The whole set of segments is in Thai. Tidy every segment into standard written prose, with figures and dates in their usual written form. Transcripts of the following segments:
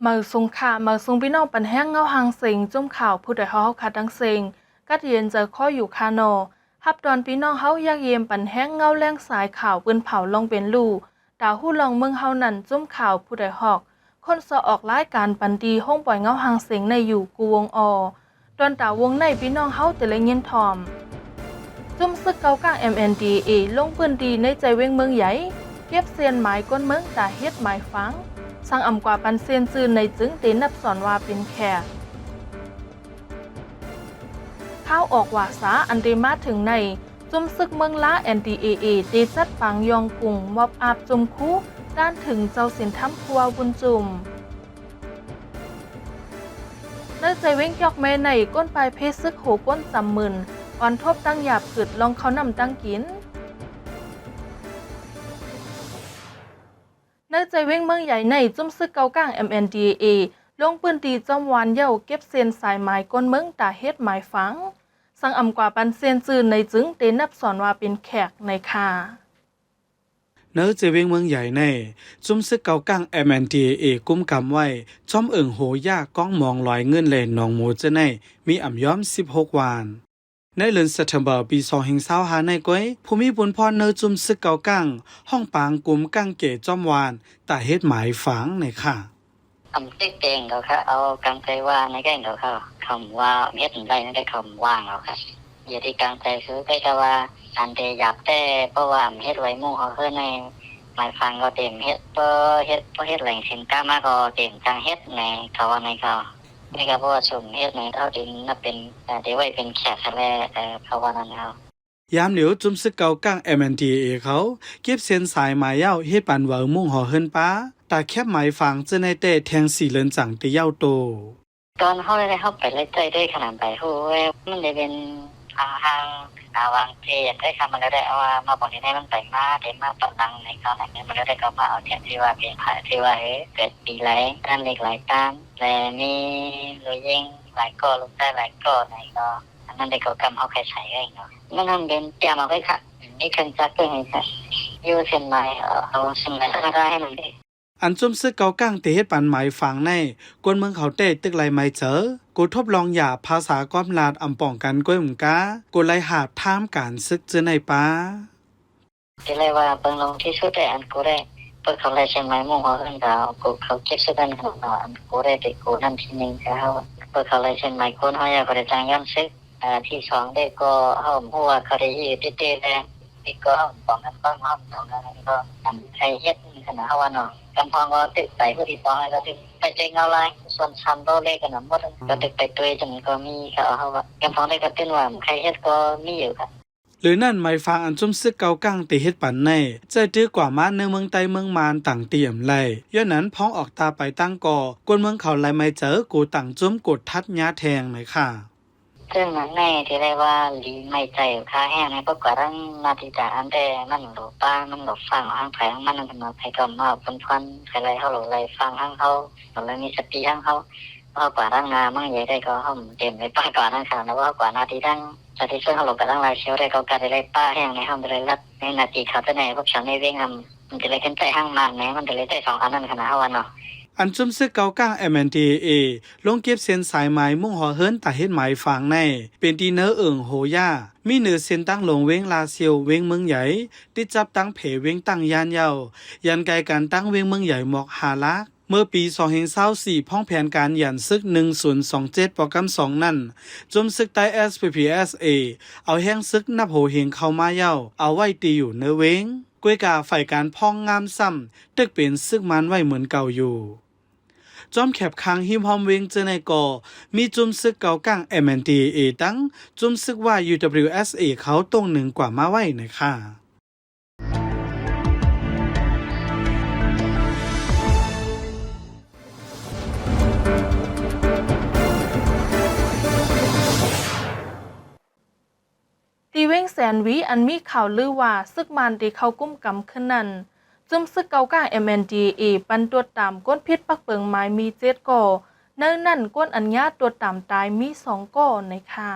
มาซุงค่ะมาซุงพี่น้องปันแห้งเงาหางเสิงจุ่มข่าวผู้ใดเฮาค่ะดังเสิงกัดเย็นเจอข้ออยู่คาโนฮับดอนพี่น้องเฮาอยากเยี่ยมปันแห้งเงาแรงสายข่าวปืนเผาลงเป็นลู่ดาวหู้ลองเมืองเฮานั่นจุ่มข่าวผู้ใดฮอกคนสะออกรายการปันดีห้องปล่อยเงาหางเสิงในอยู่กูวงอดอนดาววงในพี่น้องเฮาแต่ละเงินทอมจุ่มซึกเกากลาง MNDAA ลงพื้นที่ในใจเวงเมืองใหญ่เก็บเซียนหมายก้นเมืองตาเฮ็ดหมายฟังสร้างอำกว่าปันเซียนซื่นในจึงเตนับสอนว่าเป็นแขกข้าวออกว่าสาอันเดมาถึงในจุมซึกเมืองล้า NDAA ตีจัดปังยองกุ่งมอบอาบจุมคู่ด้านถึงเจ้าสินทำครัวบุญจุมเนื้อใจเว้งยอกแม่ในก้นปลายเพชรซึกโหก้นจำมื่นอ่อนทบตั้งหยาบกึดลองเขานำตั้งกินเนื้อใจเว้งเมืองใหญ่ในจุ่มซึกเกากลาง MNDAA ลงปืนตีจอมวานเย้าเก็บเซียนสายไม้ก้นเมืองตาเฮ็ดหมายฝังสั่งอำกว่าปันเซียนจืนในจึงเตนับสอนว่าเป็นแขกในคาเนื้อเจเวงเมืองใหญ่ในจุ่มซึกเกากัง MNDAA กุ้มกำไว้จอมเอิงโหย่าก้องมองลอยเงินแลนหนองหมูเจในมีอ่ำย้อม16วานในเดือนสิงหาคมปี2025ในก้อยภูมิบุญพรเนื้อจุ่มซึกเกากังห้องปางกุ้มกังเก๋จอมวานตาเฮ็ดหมายฝังในค่ะติ๊กเองเขาค่ะเอากางใจว่าในแก่งเขาค่ะคำว่าเม็ดไรนั่นได้คำว่างเขาค่ะอย่าที่กางใจคือใกล้ว่าอันเดียบแต่เพราะว่าเฮ็ดไว้มุ่งเขาคือในหมายฟังก็เต็มเฮ็ดเฮ็ดแหล่งสินค้ามาก็เต็มจังเฮ็ดในเขาว่าในเขานี่ก็เพราะว่าสุ่มเฮ็ดในเท่าดินน่ะเป็นเดี๋ยวไว้เป็นแขกทะเลเขาว่านั้นเขายามเหลียวจุ่มซึกเกากัง MNDAA เขาเก็บเส้นสายหมายเย้าเฮ็ดปันเวอมุ่งห่อเฮินป้าตาแคบหมายฝังเจในเต้แทง4เลินจังตีเย้าโตตอนเขาได้เข้าไปไล่ใจได้ขนาดไปโอ้ยมันได้เป็นทางวางเทียนได้คำมันได้เอามาบอกในมันไปมาเต็มมาปังดังในเขาไหนมันได้ก็มาเอาเทียนที่ว่าเป็นผ่าที่ว่าเกิดปีไรการเล็กหลายการแต่มีรอยยิงหลายก้อนลงได้หลายก้อนในก็นั่นได้ก็กำเอาใครใช้เองเนาะนั่นนั่นเป็นเตรียมเอาไว้ค่ะนี่เครื่องจักรเป็นไงค่ะยูเซนไมเอาเซนไมก็ได้ให้มันได้อันจุ่มซึกเกากังเตเฮ็ดปันหมายฝังในกวนเมืองเขาเต้ตึกไหลไม้เจอกูทบลองหยาภาษาก้อมลาดอำป่องกันก้อยหมุงกากูไล่หาบท่ามการซึกเจอในป้าที่เรียกว่าเปิงลงที่สุดแต่อันกูได้เปิดเขาเลยใช่ไหมมุ่งเขาขึ้นดาวกูเขาเก็บสุดอันของเราอันกูได้ไปกูนั่นที่หนึ่งเขาเปิดเขาเลยใช่ไหมคนเขาอยากได้จ้างย้อนซึกที่สองได้ก็เขาหัวเขาได้ยืดเต้แรงที่ก็เขาบอกกันก็เขาบอกกันก็ทำใครเฮ็ดขนาดเขาว่าเนาะกำพองก็ตึกไปผู้ที่ต้องก็ตึกไปเจงเอาไรส่วนชั้นโตเล็กกันหมดก็ตึกไปตัวจนก็มีเขาว่ากำพองได้ก็ตื่นว่าใครเฮ็ดก็มีอยู่ครับหรือนั่นหมายฟังอันจุ่มซึกเกากังเตเฮ็ดปันในใจตื้อกว่ามาในเมืองไต้เมืองมานต่างเตี่ยมไล่ย้อนนั้นพ้องออกตาไปตั้งก่อกวนเมืองเขาไล่ไม่เจอกูต่างจุ่มกดทัดยาแทงไหมค่ะซึ่งนั้นในที่เรียกว่าลีไม่ใจค่าแห้งในประกอบทั้งนาทีจากอันแต่มันหลบป้ามันหลบฟังห้างแผงมันเป็นมาไผก็มาพันอะไรเขาหลบอะไรฟังห้างเขาหลบอะไรมีสติห้างเขาเพราะกว่าทั้งนามั่งใหญ่ได้ก็ห้องเต็มในป้ากว่าทั้งขาแล้วว่ากว่านาทีทั้งสติซึ่งเขาหลบกับทั้งลายเชียวได้ก็การได้ป้าแห้งในห้องเลยรัดในนาทีเขาจะในพวกฉันในเว้งมันจะเลยขึ้นใจห้างมันไหมมันจะเลยใจสองอันนั้นขนาดวันเนาะอันจุ่มซึกเกากัง MNDAA ลงเก็บเส้นสายไม้มุ่งห่อเฮินตาเฮ็ดหมายฝังในเป็นที่เนื้อเอิงโหย่ามีเนื้อเส้นตั้งลงเว้งลาเซียวเว้งเมืองใหญ่ติดจับตั้งเพเว้งตั้งยานเยายันไกลการตั้งเว้งเมืองใหญ่หมอกหาลักเมื่อปี2024พ้องแผนการยันซึก1027โปรแกรม2นั่นจุ่มซึกใต้ SPPSA เอาแห้งซึกนับโหเฮงเข้ามาเยาเอาไว้ตีอยู่เนื้อเว้งกวยกาฝ่ายการพ้องงามซ้ำตึกเป็นซึกมันไว้เหมือนเก่าอยู่จอมแคบคางหิมหอมเวงเจอในก่อมีจุ่มซึกเกากัง MNDAA ตั้งจุ่มซึกว่า UWSA เขาตรงหนึ่งกว่ามาไว้ในค่ะตีเว้งแสนวีอันมีข่าวลือว่าซึกมันตีเข้ากุ้มกำขึ้นนั้นจุ่มซึกเกากลาง MNDAA ปันตัวตามก้นพิษปักเปิงไม้มี7ก่อเนื่องนั่นก้นอัญญาตัวตามตายมี2ก่อในค่ะ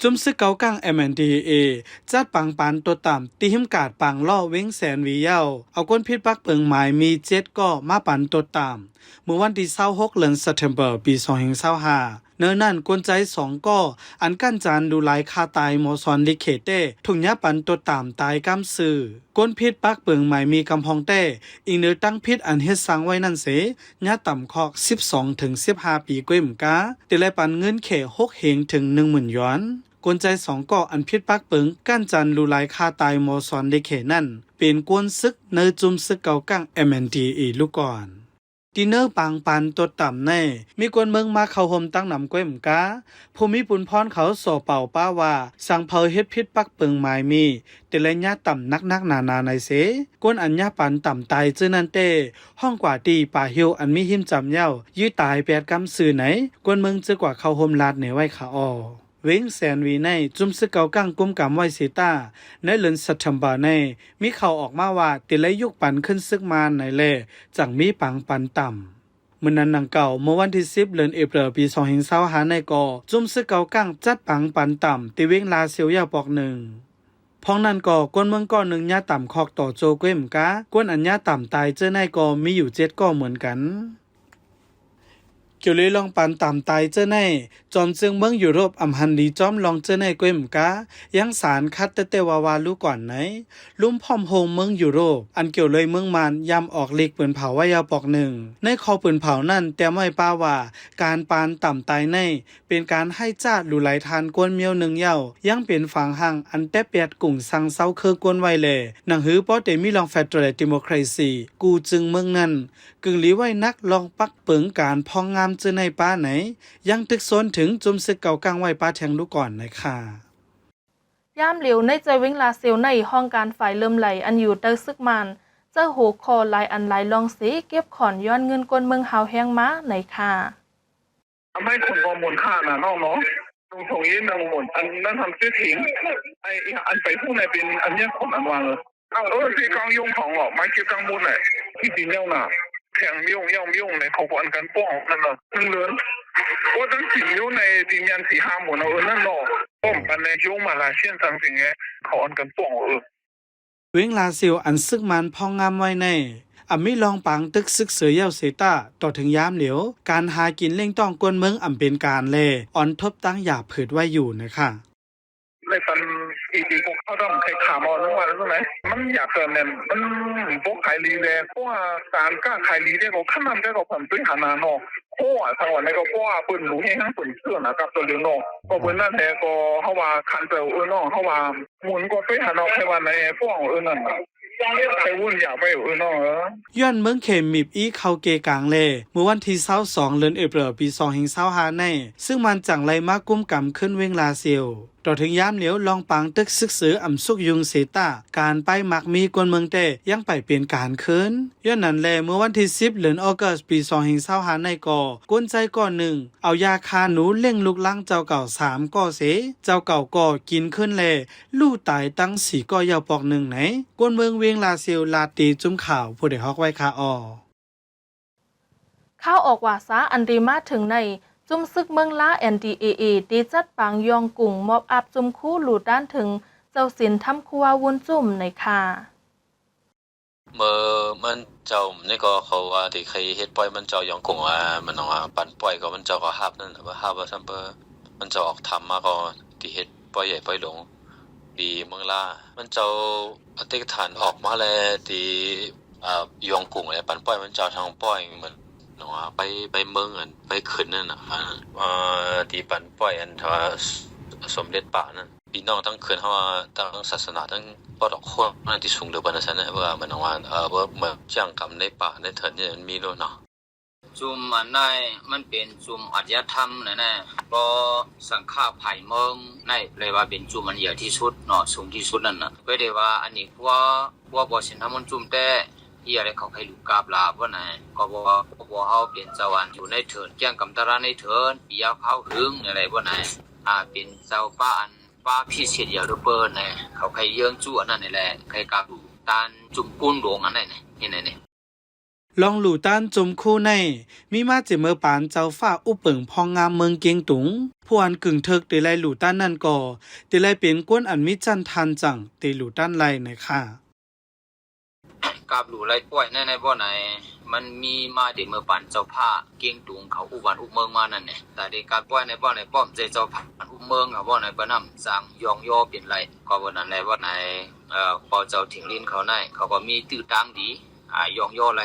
จุมซึกเกากัง MNDAA จัดปังปันตัวต่ำตีหิมกาดปังล่อเว้งแสนวีเย้าเอาก้นพิษปักเปิงหมายมี7ก็มาปันตัวต่ำเมื่อวันที่26เดือนสิงหาคมปี2025เนื้อนั่นกวนใจ2ก็อันกั้นจานดูหลายคาตายหมอสอนลิเขเต้ถุงยาปันตัวต่ำตายกำซื่อก้นพิษปักเปิงหมายมีกำพองเต้อีกเนื้อตั้งพิษอันเฮ็ดสังไว้นั่นเสยาต่ำคอก12ถึง15ปีก้วยมกาติไลปันเงินเข6เฮงถึง 10,000 หยวนกวนใจ2ก่ออันพิษปักเปิงกั้นจันดูหลายคาตายหมอสอนลิเขนั่นเป็นกวนซึกเนื้อจุมซึกเกากัง MNDAA ลูกก่อนดินเนอร์ปังปันตัวต่ำแน่มีคนเมืองมาเข้าห่มตั้งนำก้วยมกาภูมิปุนพรเขาสอเป่าป้าว่าสั่งเผาเฮ็ดพิษปักเปิงหมายมีแต่ละญาต่ำนักนาในเสกวนอัญญาปันต่ำตายเจอนันเต้ห้องกว่าตีป่าเหียวอันมีหิมจำเย้ายื้อตาย8กำซื่อไหนกวนเมืองเจอกว่าเข้าห่มลาดในไว้ขาออเว้งแสนวีในจุมซึกเกากังกุมกำไว้สิตาในเดือนสิงหาคมในมีข่าวออกมาว่าติไลยุกปันขึ้นซึกมานในแลจังมีปังปันต่ำเมื่อนั้นดังเก่าเมื่อวันที่10เดือนเอพฤลปี2025ในก่อจุมซึกเกากังจัดปังปันต่ำติเว้งลาเซียวยาปอกหนึ่งพ้องนั้นก่อกวนเมืองก่อหนึ่งญาต่ำคอกต่อโจเก้มกากวนอัญญาต่ำตายเจอในก่อมีอยู่7ก่อเหมือนกันเกี่ยวเลยลองปันต่ำตายเจอในจอมจึงเมืองยุโรปอำหันดีจอมลองเจอในก้วยมกายังสารคัดเตวาวาลูก่อนไหนลุ่มพร้อมโฮงเมืองยุโรปอันเกี่ยวเลยเมืองมานยำออกเล็กปืนเผาไว้ยาวปอกหนึ่งในคอปืนเผานั่นแต่ไม่ป้าว่าการปานต่ำตายในเป็นการให้จ้าหลุไหลทานกวนเมียวหนึ่งเย้ายังเป็นฝังหังอันแต่เปียดกุ่งสังเซาเคอกวนไว้เลยหนังหือป้อเตมีลองแฟดเรดิโมคราซีกูจึงเมืองนั้นกึ่งหลีไว้นักลองปักเปิงการพองงามเจอในป้าไหนยังตึกโซนถึงจุมซึกเก่ากังไว้ป้าแทงลูกก่อนนะค่ะย่ามเหลียวในใจเว้งลาเซียวในห้องการฝ่ายเริ่มไหลอันอยู่เตอซึกมันเจ้าหูคอลายอันไหลลองสีเก็บขอนย้อนเงินกวนเมืองหาวแห้งม้าไหนค่ะทำให้คนมองมูลค่าน่ะน้องเนาะตรงส่งยืนนางหมดอันนั้นทำชื่อถิงไออันไปผู้ในเป็นอันนี้ของอันวางเลยที่刚用ของหรอไม่เกี่ยวกับมูลเลยที่จริงแล้วน่ะแข่งไม่用ในเขาอันกันป้องนั่นน่ะซึ่งเลือนว่าตั้งสิ่งอยู่ในดินยันสีห้าหมดเอานั่นเนาะป้องกันในยุ่งมาละเช่นสังสิ่งเงี้ยเขาอันกันป้องเว้งลาเซียวอันซึกมันพองงามไว้ในไม่ลองปังตึกซึกเสือเย่าเสตาต่อถึงยามเหลียวการหากินเล่งต้องกวนเมืองเป็นการเล่อ่อนทบตั้งหยาเผิดไว้อยู่นะคะในปันอีพวกเขาต้องใครขามอนทั้งวันแล้วไหมมันอยากเกินเนี่ยมันพวกขายลีเลยเพราะว่าการกล้าขายลีได้ก็ขั้นนำได้ก็ผ่านด้วยหานาโนเพราะว่าทางวันนี้ก็เพราะว่าปืนหนูให้ทั้งปืนเสื้อนะครับตัวเดียวโนก็ปืนนั่นแหละก็เขาว่าคันเตอร์โนเขาว่าหมุนก็ด้วยหานาใครวันไหนพวกนั่นใครวุ่นอยากไปโนย้อนเมืองเขมมิบอีเข้าเกกลางเล่เมื่อวันที่22เดือนเอพฤลปี2025ในซึ่งมันจังไรมากุ้มกำขึ้นเว้งลาเซียวต่อถึงยามเหลียวลองปังตึกซึกสือสุกยุงเสตาการไปมักมีกวนเมืองเต้ยังไปเปลี่ยนการคืนย้อนนั้นแลเมื่อวันที่10เดือนออกัสปี2025ในก่อกวนใจก่อนหนึ่งเอายาคาหนูเล่งลูกลังเจ้าเก่า3ก่อเสเจ้าเก่าก่อกินขึ้นแลลู่ตายตั้ง4ก่อยาวปอกหนึ่งไหนกวนเมืองเวียงลาเซียวลาตีจุ้มข่าวผู้ใดฮอกไว้คาออข้าวออกว่าซาอันดีมาถึงในจุ่มซึกเมืองล้า NDAA ดีจัดปางยองกุ่งมอบอับจุ่มคู่หลุดด้านถึงเจ้าสินทำครัววุ้นจุ่มในค่ะเมื่อมันเจ้านี่ก็เขาว่าที่เคยเฮ็ดปล่อยมันเจ้ายองกุ่งว่ามันว่าปั่นปล่อยก็มันเจ้าก็ฮับนั่นว่าฮับว่าซัมเปอร์มันจะออกทำมาก็ที่เฮ็ดปล่อยใหญ่ปล่อยหลงดีเมืองล่ามันเจ้าปฏิฐานออกมาแล้วที่ยองกุ่งอะไรปั่นปล่อยมันเจ้าทางปล่อยมันเนาะไปเมืองอันไปขึ้นนั่นน่ะที่ปั่นปล่อยอันว่าสมเด็จป่านั่นพี่น้องทั้งคืนเฮาทั้งศาสนาทั้งปอดอกโคตรนั่นที่สูงเหลือบันนั้นนะว่ามันว่าว่าเหมือนจ้างกรรมในป่าในเถิดนี่มันมีโลเนาะจุมอันใดมันเป็นจุมอารยธรรมนะก็สังฆาไผ่เมืองในเลยว่าเป็นจุมอันใหญ่ที่สุดเนาะสูงที่สุดนั่นน่ะก็ได้ว่าอันนี้ว่าบ่สินทำมันจุมแต่ที่อะไรเขาให้ลูกกาบลาว่าไหนก็บ่เฮาเป็นเจ้าวันอยู่ในเถิดแจ้งกำตราในเถิดปียาเขาหึงอะไรว่าไหนเป็นเจ้าป้าอันป้าพี่เสียยารูเปิ้ลนะเขาใครเยื่องจู่อันนั้นนี่แหละใครกาบตานจุ่มกุ้นหลวงอันนั้นนี่ ลองหลู่ต้านจมคู่ในมีมาเจเมอปานเจ้าฟ้าอุเปิงพองงามเมืองเกียงตุงผู้อันกึ่งเถิกเตไลหลู่ต้านนั่นก่อเตไลเป็นก้นอันมิจันทันจังเตหลู่ต้านไลในค่ะกับหลู่ไรป่วยในบ่ไหนมันมีมาเดเมื่อปันเจ้าผ้าเกียงตุงเขาอุบานอุเมืองมานั่นแหละแต่เด็กการป่วยในบ่ไหนป้อมเจ้าผ้าอุเมืองบ่ไหนบ่นำสั่งยองย่อเป็นไรก็บ่นั้นแหละบ่ไหนพอเจ้าถึงลิ้นเขาได้เขาก็มีตื้อตังดียองย่อไร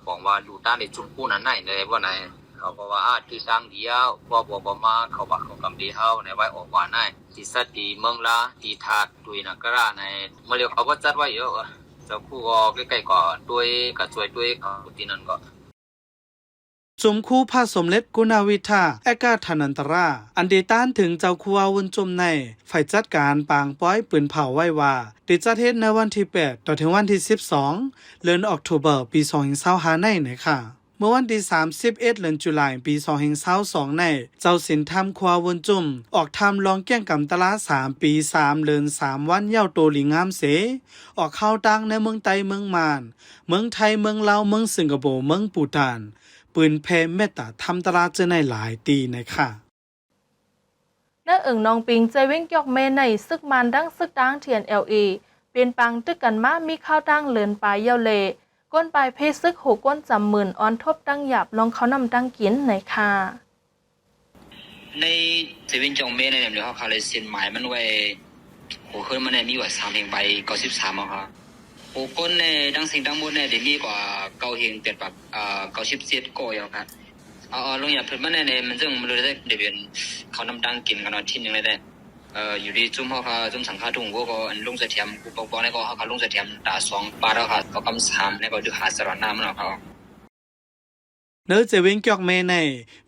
บอกว่าหลู่ต้านในจุ่มผู้นั้นไหนในบ่ไหนเขาบอกว่าตื้อตังเดียวบ่มาเขาบักเขากำดีเฮาในไว้ออกว่าได้ที่สัตดีเมืองละตีถาดตุยนักกระในเมื่อเรียกเขาก็จัดไว้เยอะเจ้าคู่ก็ใกล้ๆก่อนด้วยกับช่วยด้วยเขาที่นั่นก็จมคู่พระสมเด็จกุณาวิทาแอกาธนันตราอันเดต้านถึงเจ้าคู่อาวุนจมในฝ่ายจัดการปางป้อยปืนเผาไว้ว่าติดจัดเฮ็ดในวันที่8ต่อถึงวันที่12เดือนออกตุลาปี2025ในค่ะเมื่อวันที่31เดือนตุลาคมปี2022ในเจ้าสินธรรมควาวนจุ่มออกทำลองแก้งกำตลา3ปี3เดือน3วันเย้าโตหลิงงามเสออกเข้าตังในเมืองไต้เมืองมานเมืองไทยเมืองลาวเมืองสิงคโปร์เมืองปูฏานปืนเพเมตตาทำตลาดเจอในหลายตีในค่ะน้าเอิงนองปิงใจเว้งยอกเมในซึกมันดังซึกดังเทียนLAเป็นปังตึกกันมามีข้าวตั้งเลินปลายเยาเลก้นปลายเพซึกหูก้นจำหมื่นออนทบตั้งหยาบลองเขานำตั้งกินในค่ะในเซเว่นจงเมในเดี๋ยวเขาเลยเซ็นหมายมันไว้หัวขึ้นมันมีว่า3เพลงไป93อ่ะครับโอ้ก้นในดังสิ่งดังหมดในเดี๋ยวมีกว่า9เพลงเปลี่ยนปรับ97ก็อย่างครับลงอย่าเพิ่นมันในมันซึ่งมันเลยได้เดี๋ยวเป็นเขานำดังกินกันทีนึงเลยได้อยู่ดีจุ่มเขาจุ่มสังฆาถุงก็อันลงเสถียรกูบอกในก็เขาลงเสถียรตา2บาทแล้วค่ะก็กำ3ในก็ดูหาสารน้ำมันเขาเนื้อเจเว้งเกียกเมใน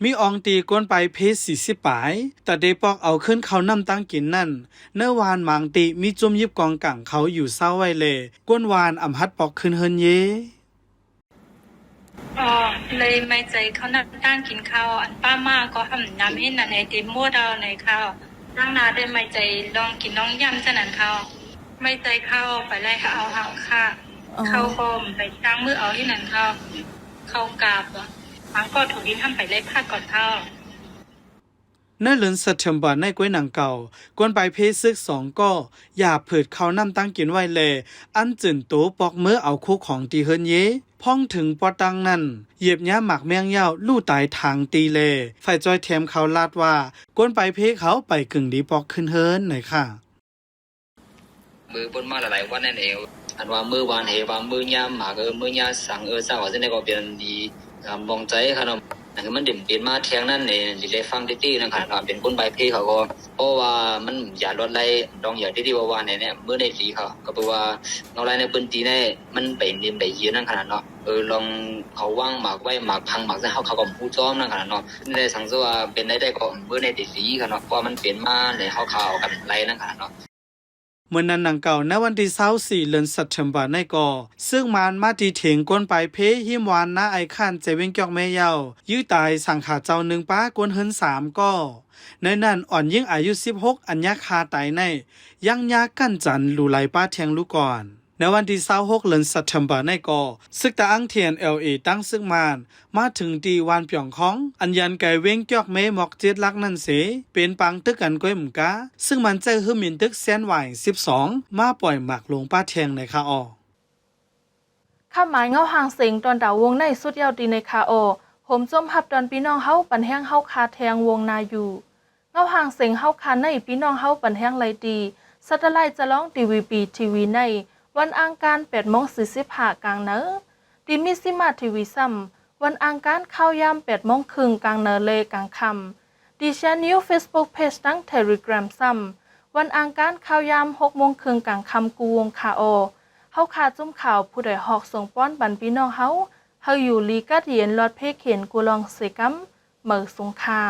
มีอองตีก้นไปเพ40ปายแต่เดปอกเอาขึ้นเขานำตั้งกินนั่นเนื้อวานหมางตีมีจุ่มยิบกองกังเขาอยู่เศร้าไว้เลยก้นวานอำฮัดปอกขึ้นเฮินเยเลยไม่ใจเขานักตั้งกินข้าวอันป้ามาก็ทำน้ำให้นันในเต็มโมดเอาในข้าวตั้งนาได้ไม่ใจลองกินน้องย่ำจะนันข้าวไม่ใจข้าวไปไล่เอาหางค่ะข้าวก็ไปตั้งมือเอาที่นันข้าวข้าวกาบหางก็ถูกดิ้นทำไปไล่ผ้าก่อนข้าวในเดือนสิงหาคมในก้วยหนังเก่ากวนไปเพซึก2ก็อย่าเผิดเขานำตั้งกินไว้เลยอันจื่นโตปอกเมื่อเอาคุกของตีเฮินเยพ่องถึงปอตังนั่นเหยียบย้าหมักแมงเย้าลู่ตายทางตีเลฝ่ายจอยแถมเขาลาดว่ากวนไปเพเขาไปกึ่งดีปอกขึ้นเฮินหน่อยค่ะมือบนมาหลายวันนั่นเองอันว่ามือวานเหว่ามือยามหมากมือยาสั่งสร้างว่าจะได้ก็เป็นดีมองใจขนมนั่นคือมันเด่นเป็นมาเทียงนั่นเองที่ได้ฟังตี้ๆนะครับเป็นคนใบเพเขาก็เพราะว่ามันอย่าลดไล่ดองอย่าที่ว่าเนี่ยเมื่อในสีเขาก็แปลว่าเราไล่ในปืนตีเนี่ยมันไปเรียนไปเยอะนั่นขนาดเนาะลองเขาว่างหมากไว้หมากพังหมากจะเขาก็พูดจ้อมนั่นขนาดเนาะในสังเกตว่าเป็นได้ก็เมื่อในสีเขาเนาะเพราะมันเปลี่ยนมาในเขากันไล่นั่นขนาดเนาะเมื่อนั้นหนังเก่าในวันที่24เดือนสิงหาคมในก่อซึ่งมันมาที่เถียงก้นไปเพหิมวานหน้าไอคันเจเว้งเกียกแม่เยายื้อตายสังขาเจ้า1ป้ากวนเฮิน3ก็ในนั้นอ่อนยิ่งอายุ16อัญญาคาตายในยังยากั้นจันลูไหลป้าเทียงลูกก่อนในวันที่26เดือนสิงหาคมในก่อซึกตาอังเทียน LA ตั้งซึ่งมาถึงตีวานเปียงของอันยันไก่เว้งเกียกแม่หมอก7ลักนั่นเสเป็นปังตึกกันก้อยหมุกาซึ่งมันใจหื้อมินตึกแสนไหว12มาปล่อยหมักลงป้าเทียงในคาอข้าหมายเงาหางเสียงตอนดาววงในสุดยาวดีในคาอผมจมหับตอนพี่น้องเฮาปันแห้งเฮาคาแทงวงนาอยู่เงาหางเสียงเฮาคาในพี่น้องเฮาปันแห้งไรดีสัตไลจะร้องทีวีในวันอังคาร8:45กลางเนอดิมิซิมาทีวีซ้ำวันอังคารเข้ายาม8:30กลางเนอเลกลางค่ำดิฉันนิว Facebook Page ตั้ง Telegram ซ้ำวันอังคารเข้ายาม6:30กลางค่ำกูวงคาอเฮาคาจุ่มข่าวผู้ใดหอกส่งป้อนบันพี่น้องเฮาอยู่ลีกัดเย็นลอดเพเขียนกูลองเสกัมเหมือสงคา